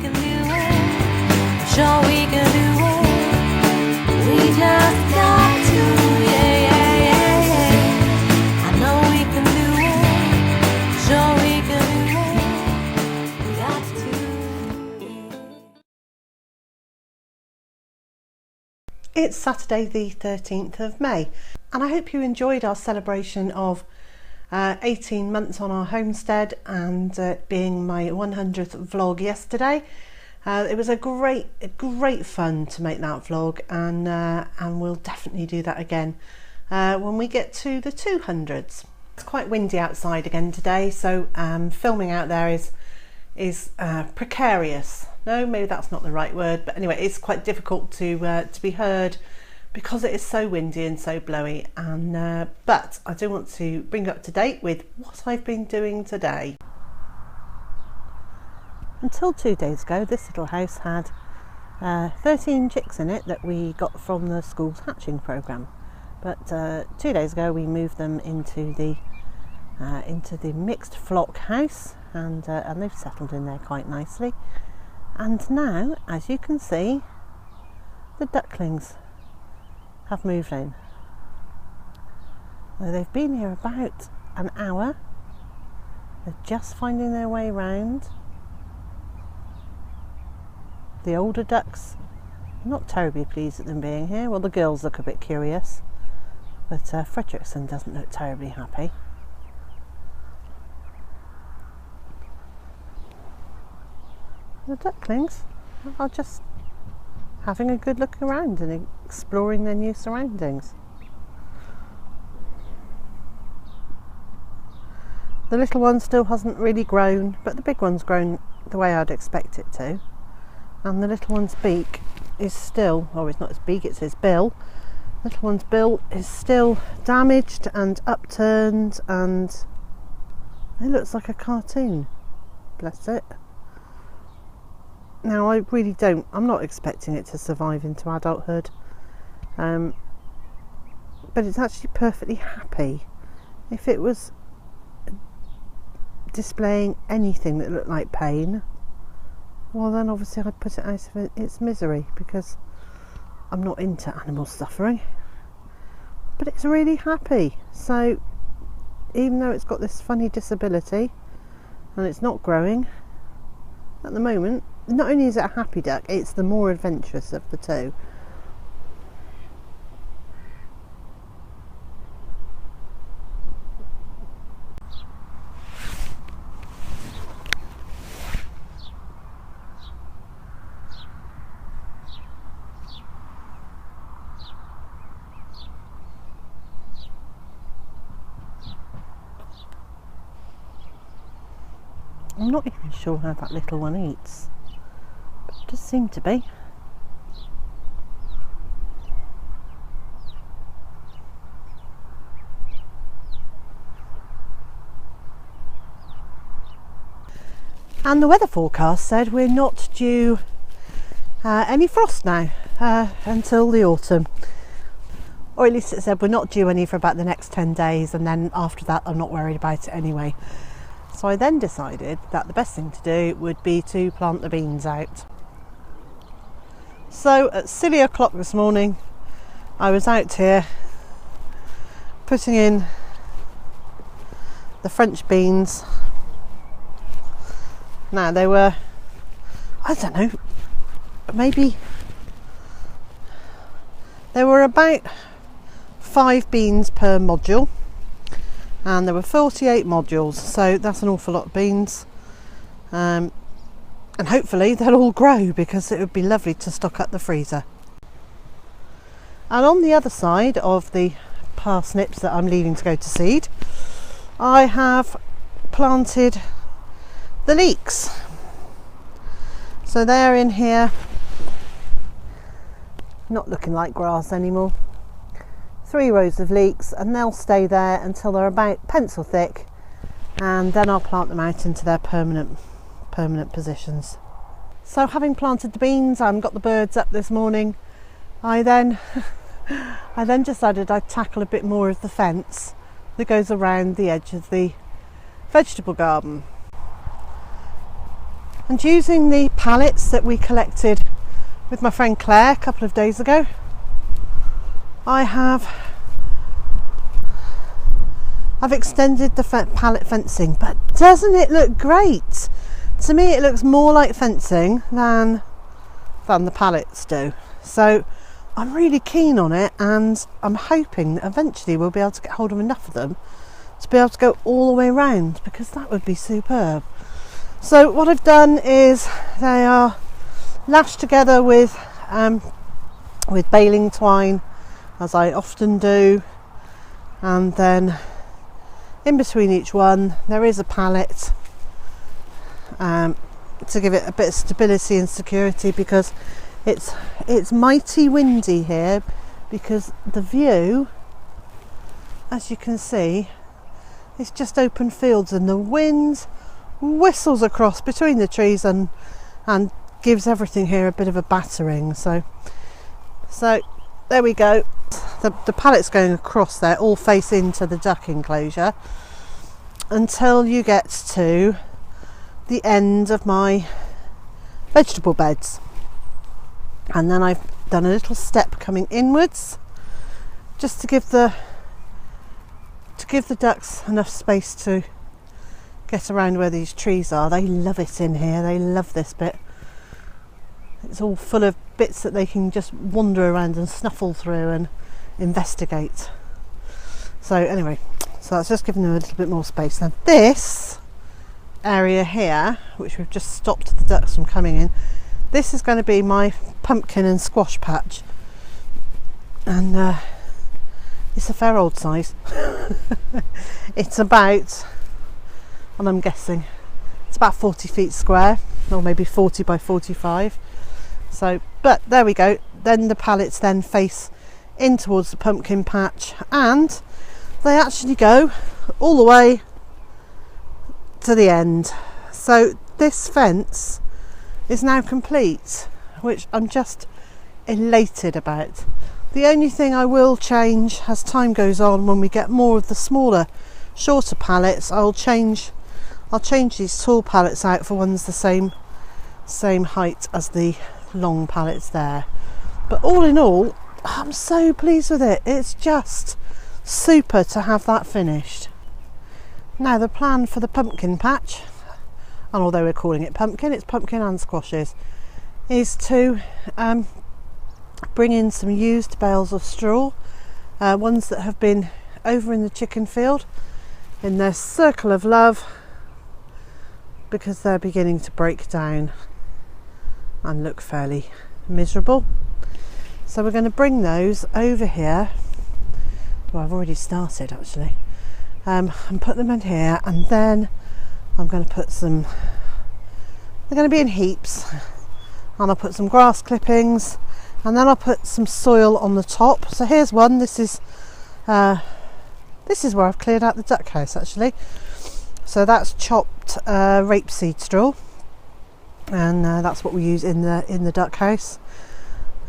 can do it. Sure we can do it. We just got to, yeah, yeah, yeah, yeah. I know we can do it. Sure we can do it. We got to, yeah. It's Saturday the 13th of May and I hope you enjoyed our celebration of 18 months on our homestead and being my 100th vlog yesterday. It was a great fun to make that vlog, and we'll definitely do that again when we get to the 200s. It's quite windy outside again today, so filming out there is precarious. No, maybe that's not the right word, but anyway, it's quite difficult to be heard because it is so windy and so blowy. And but I do want to bring you up to date with what I've been doing today. Until 2 days ago, this little house had 13 chicks in it that we got from the school's hatching programme. But 2 days ago, we moved them into the mixed flock house, and they've settled in there quite nicely. And now, as you can see, the ducklings have moved in. Now, they've been here about an hour. They're just finding their way round. The older ducks are not terribly pleased at them being here. Well, the girls look a bit curious, but Fredrickson doesn't look terribly happy. The ducklings are just having a good look around and exploring their new surroundings. The little one still hasn't really grown, but the big one's grown the way I'd expect it to. And the little one's beak is still, or it's not its beak, it's its bill. The little one's bill is still damaged and upturned, and it looks like a cartoon. Bless it. Now, I'm not expecting it to survive into adulthood, but it's actually perfectly happy. If it was displaying anything that looked like pain, well then obviously I'd put it out of its misery, because I'm not into animal suffering. But it's really happy. So even though it's got this funny disability and it's not growing at the moment, not only is it a happy duck, it's the more adventurous of the two. I'm not even sure how that little one eats. It does seem to be. And the weather forecast said we're not due any frost now until the autumn. Or at least it said we're not due any for about the next 10 days, and then after that I'm not worried about it anyway. So I then decided that the best thing to do would be to plant the beans out. So at silly o'clock this morning, I was out here putting in the French beans. Now they were, I don't know, maybe there were about 5 beans per module, and there were 48 modules, so that's an awful lot of beans. And hopefully they'll all grow, because it would be lovely to stock up the freezer. And on the other side of the parsnips that I'm leaving to go to seed, I have planted the leeks. So they're in here, not looking like grass anymore. 3 rows of leeks, and they'll stay there until they're about pencil thick, and then I'll plant them out into their permanent positions. So having planted the beans and got the birds up this morning, I then decided I'd tackle a bit more of the fence that goes around the edge of the vegetable garden. And using the pallets that we collected with my friend Claire a couple of days ago, I've extended the pallet fencing. But doesn't it look great? To me it looks more like fencing than the pallets do. So I'm really keen on it, and I'm hoping that eventually we'll be able to get hold of enough of them to be able to go all the way around, because that would be superb. So what I've done is they are lashed together with baling twine, as I often do, and then in between each one there is a pallet to give it a bit of stability and security, because it's mighty windy here, because the view, as you can see, is just open fields, and the wind whistles across between the trees and gives everything here a bit of a battering. So there we go. The pallets going across there all face into the duck enclosure until you get to the end of my vegetable beds, and then I've done a little step coming inwards just to give the ducks enough space to get around where these trees are. They love it in here, they love this bit. It's all full of bits that they can just wander around and snuffle through and investigate. So anyway, so that's just giving them a little bit more space. Now this area here, which we've just stopped the ducks from coming in, this is going to be my pumpkin and squash patch, and it's a fair old size. It's about, and I'm guessing it's about 40 feet square, or maybe 40 by 45. So, but there we go. Then the pallets then face in towards the pumpkin patch, and they actually go all the way to the end. So this fence is now complete, which I'm just elated about. The only thing I will change as time goes on, when we get more of the smaller, shorter pallets, I'll change these tall pallets out for ones the same height as the long pallets there. But all in all, I'm so pleased with it. It's just super to have that finished. Now the plan for the pumpkin patch, and although we're calling it pumpkin, it's pumpkin and squashes, is to bring in some used bales of straw, ones that have been over in the chicken field in their circle of love, because they're beginning to break down and look fairly miserable. So we're going to bring those over here. Well, I've already started actually, and put them in here, and then I'm going to put some, they're going to be in heaps, and I'll put some grass clippings, and then I'll put some soil on the top. So here's one. This is where I've cleared out the duck house actually. So that's chopped rapeseed straw, and that's what we use in the duck house.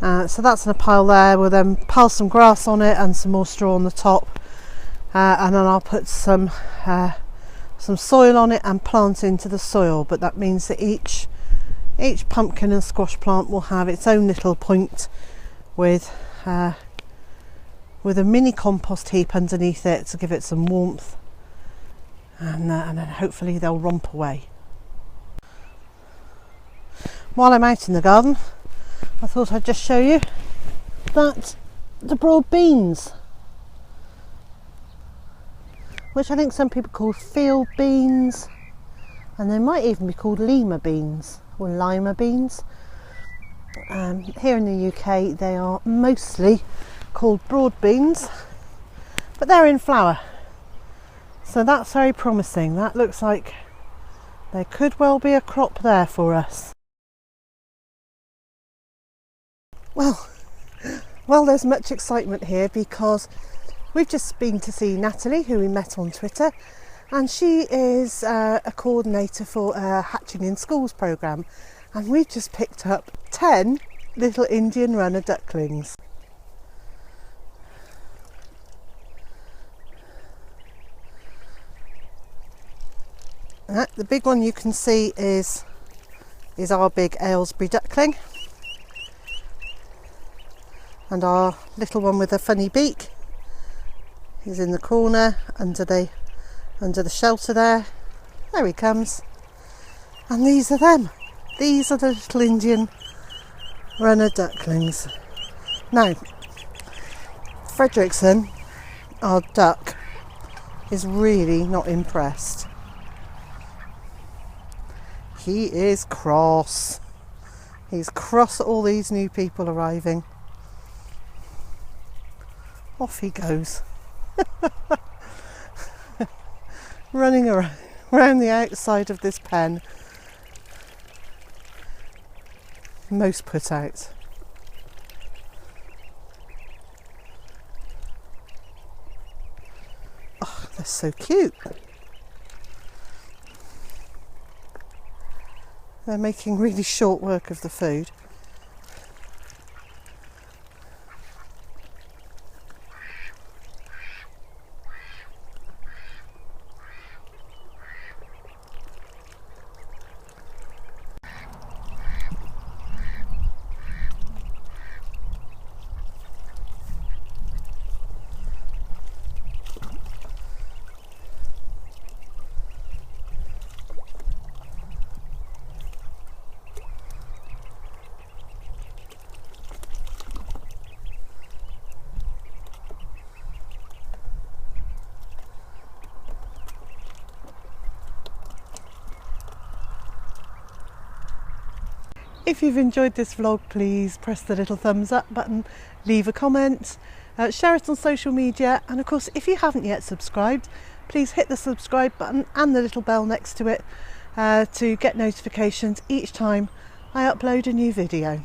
So that's in a pile there. We'll then pile some grass on it and some more straw on the top, and then I'll put some soil on it and plant into the soil. But that means that each pumpkin and squash plant will have its own little point with a mini compost heap underneath it to give it some warmth, and then hopefully they'll romp away. While I'm out in the garden, I thought I'd just show you that the broad beans, which I think some people call field beans, and they might even be called lima beans or lima beans. Here in the UK they are mostly called broad beans, but they're in flower, so that's very promising. That looks like there could well be a crop there for us. Well, there's much excitement here because we've just been to see Natalie, who we met on Twitter, and she is a coordinator for a Hatching in Schools programme, and we've just picked up 10 little Indian runner ducklings. The big one you can see is is our big Aylesbury duckling, and our little one with a funny beak. He's in the corner under the shelter there. There he comes. And these are them. These are the little Indian runner ducklings. Now, Frederickson, our duck, is really not impressed. He is cross. He's cross at all these new people arriving. Off he goes. Running around the outside of this pen. Most put out. Oh, they're so cute. They're making really short work of the food. If you've enjoyed this vlog, please press the little thumbs up button, leave a comment, share it on social media, and of course if you haven't yet subscribed, please hit the subscribe button and the little bell next to it to get notifications each time I upload a new video.